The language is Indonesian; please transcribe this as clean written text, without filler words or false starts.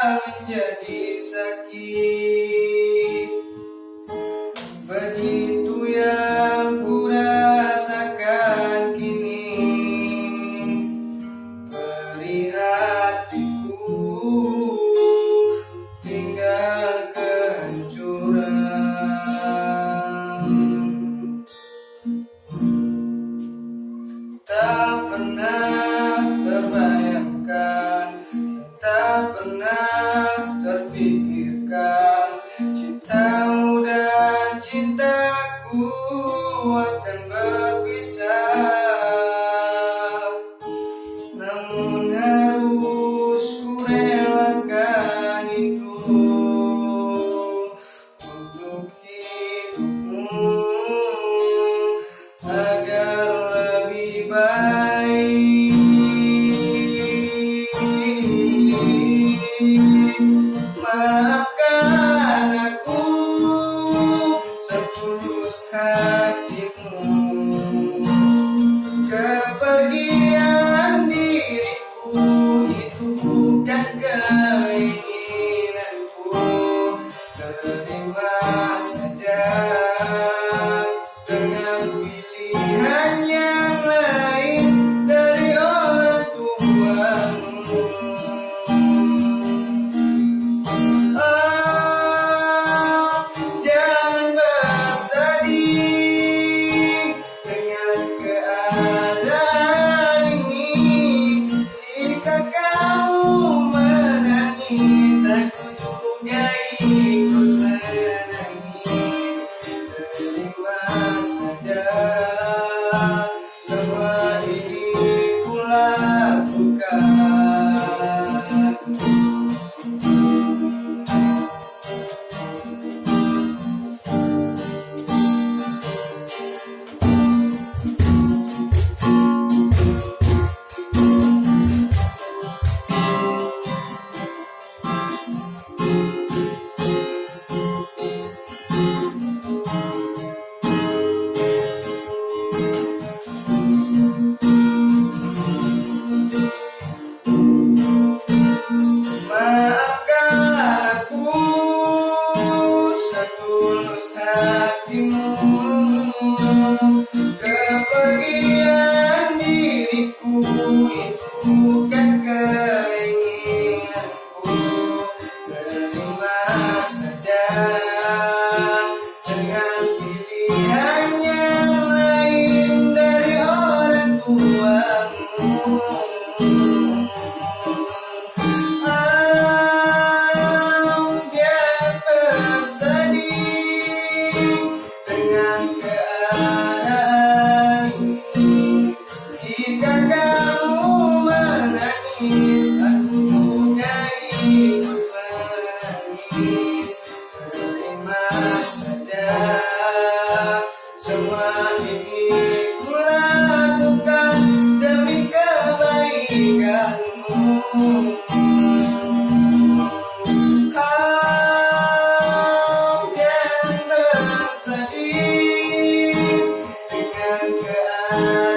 menjadi sakit. Begitu yang ku rasakan kini, beri hatiku tinggal kehancuran. Tak pernah terbayangkan, tak pernah terfikirkan, cintamu dan cintaku akan berpisah. Namun harus ku relakan itu untuk hidupmu agar lebih baik. Maafkan aku setulus hatimu, kepergian diriku itu bukan keinginanku. Terima saja dengan pilihan yang lain dari orang tuamu. Jangan bersedih dengan keadaan ini. Jika kamu menangis, aku juga ikut menangis. Terima saja semua ini ku lakukan. Maafkan aku setulus hatimu, kepergian diriku itu bukan keinginanku. Terima saja dengan pilihan yang lain dari orang tuamu. Jangan bersedih dengan keadaan ini. Jika kamu menangis, aku juga ikut menangis. Terima saja semua ini ku lakukan demi kebaikanmu. Jangan bersedih dengan keadaan